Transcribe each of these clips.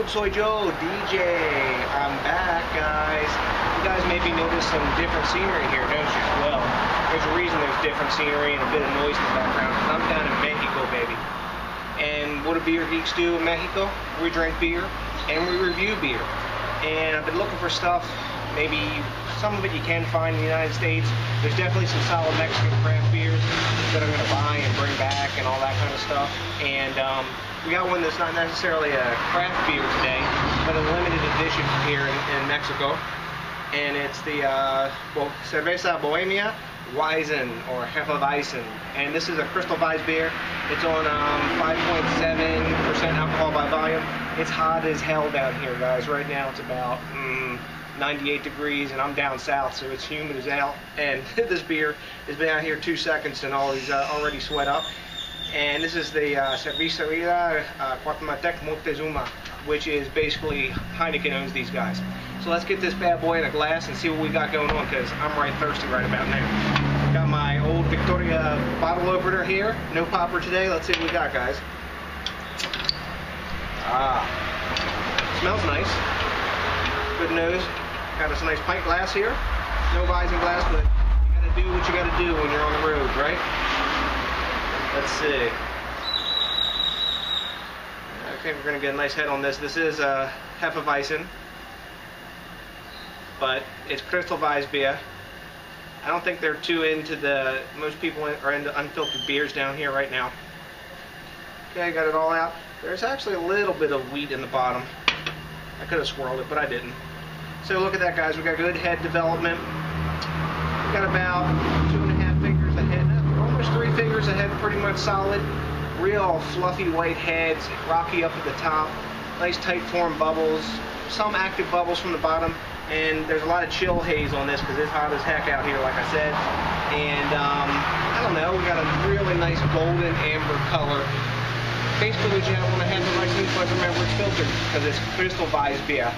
YouTube, soy yo, DJ. I'm back, guys. You guys maybe notice some different scenery here, don't you? Well, there's a reason there's different scenery and a bit of noise in the background. I'm down in Mexico, baby. And what do beer geeks do in Mexico? We drink beer and we review beer. And I've been looking for stuff, maybe some of it you can find in the United States. There's definitely some solid Mexican craft beers that I'm going to buy and bring back and all that kind of stuff. And we got one that's not necessarily a craft beer today, but a limited edition here in Mexico. And it's the Cerveceria Bohemia Weizen, or Weizen. And this is a Kirstalweissbier. It's on 5.7% alcohol by volume. It's hot as hell down here, guys. Right now it's about 98 degrees, and I'm down south, so it's humid as hell. And this beer has been out here 2 seconds and he's already sweat up. And this is the Cerveceria Cuauhtemoc Moctezuma, which is basically Heineken owns these guys. So let's get this bad boy in a glass and see what we got going on, because I'm right thirsty right about now. Got my old Victoria bottle opener here. No popper today. Let's see what we got, guys. Smells nice. Good nose. Got us a nice pint glass here. No Weizen glass, but you gotta do what you gotta do when you're on the road, right? Let's see. Okay, we're gonna get a nice head on this. This is Weizen, but it's Kristalweissbier. I don't think they're too into most people are into unfiltered beers down here right now. Okay, got it all out. There's actually a little bit of wheat in the bottom. I could have swirled it, but I didn't. So look at that, guys. We got good head development. We got about 2.5 fingers ahead, almost 3 fingers ahead, pretty much solid. Real fluffy white heads, rocky up at the top. Nice tight form bubbles. Some active bubbles from the bottom. And there's a lot of chill haze on this because it's hot as heck out here, like I said. And I don't know, we got a really nice golden amber color. Basically what you have on the Hefeweizen, but remember it's filtered because it's Kristalweissbier.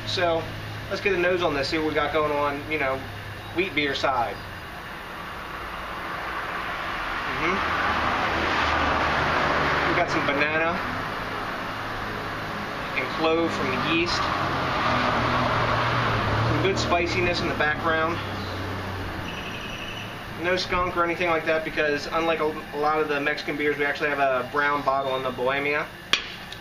So let's get a nose on this, see what we got going on, you know, wheat beer side. We got some banana and clove from the yeast. Some good spiciness in the background. No skunk or anything like that, because unlike a lot of the Mexican beers, we actually have a brown bottle on the Bohemia.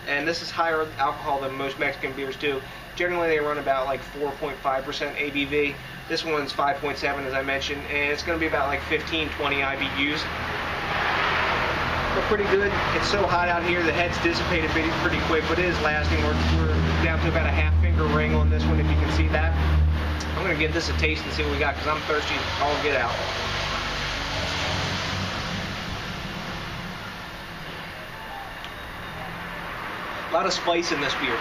And this is higher alcohol than most Mexican beers do. Generally they run about like 4.5% ABV. This one's 5.7 as I mentioned, and it's going to be about like 15-20 IBUs. But pretty good. It's so hot out here, the head's dissipated pretty quick, but it is lasting. We're down to about a half finger ring on this one, if you can see that. I'm going to give this a taste and see what we got, because I'm thirsty all get out. A lot of spice in this beer.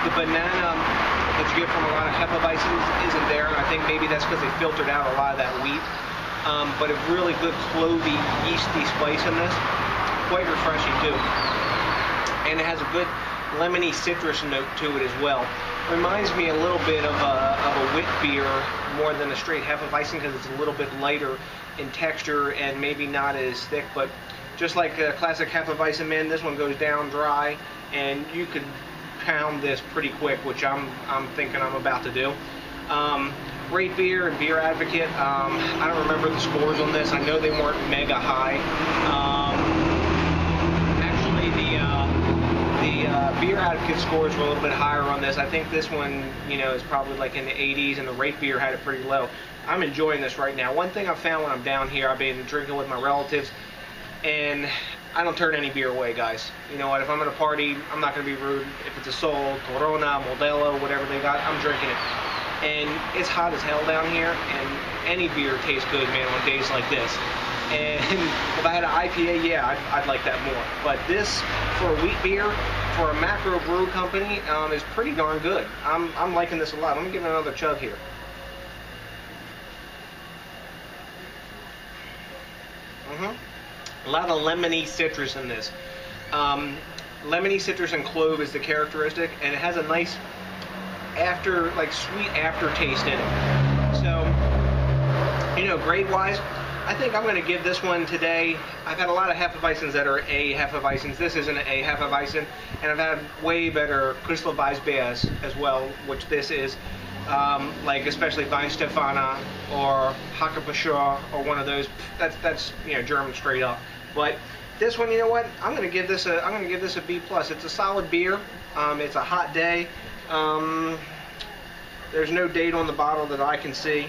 The banana that you get from a lot of Hefeweizen isn't there, and I think maybe that's because they filtered out a lot of that wheat. But a really good clovey, yeasty spice in this. Quite refreshing too. And it has a good lemony citrus note to it as well. Reminds me a little bit of a wit beer more than a straight Hefeweizen, because it's a little bit lighter in texture and maybe not as thick, but just like a classic Hefeweizen, man, this one goes down dry, and you could pound this pretty quick, which I'm thinking I'm about to do. Great beer and Beer Advocate. I don't remember the scores on this. I know they weren't mega high. Actually, the Beer Advocate scores were a little bit higher on this. I think this one, you know, is probably like in the 80s, and the Rate Beer had it pretty low. I'm enjoying this right now. One thing I've found when I'm down here, I've been drinking with my relatives, and I don't turn any beer away, guys. You know what, if I'm at a party, I'm not going to be rude. If it's a Sol, Corona, Modelo, whatever they got, I'm drinking it. And it's hot as hell down here, and any beer tastes good, man, on days like this. And if I had an IPA, yeah, I'd like that more. But this, for a wheat beer, for a macro brew company, is pretty darn good. I'm liking this a lot. Let me give it another chug here. A lot of lemony citrus in this. Lemony citrus and clove is the characteristic, and it has a nice sweet aftertaste in it. So, you know, grade-wise, I think I'm going to give this one today. I've had a lot of Hefeweizens that are A Hefeweizens. This isn't an A Hefeweizen, and I've had way better Kristalweissbier as well, which this is. Like especially Weinstefana or Hackebuscher or one of those. That's you know, German straight up. But this one, you know what? I'm gonna give this a B+. It's a solid beer. It's a hot day. There's no date on the bottle that I can see,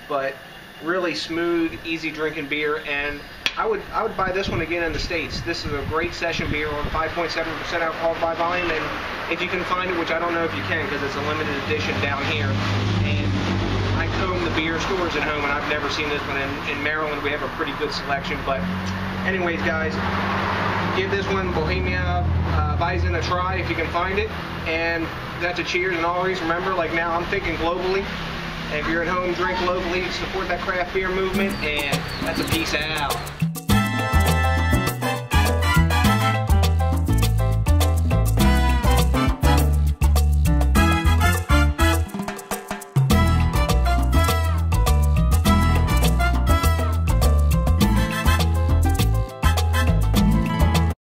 but really smooth, easy drinking beer. And I would buy this one again in the States. This is a great session beer on 5.7% alcohol by volume, and if you can find it, which I don't know if you can because it's a limited edition down here, and I comb the beer stores at home, and I've never seen this one. In Maryland, we have a pretty good selection. But anyways, guys, give this one Bohemia Weizen a try if you can find it, and that's a cheers. And always remember, like now I'm thinking globally. If you're at home, drink locally, support that craft beer movement, and that's a peace out.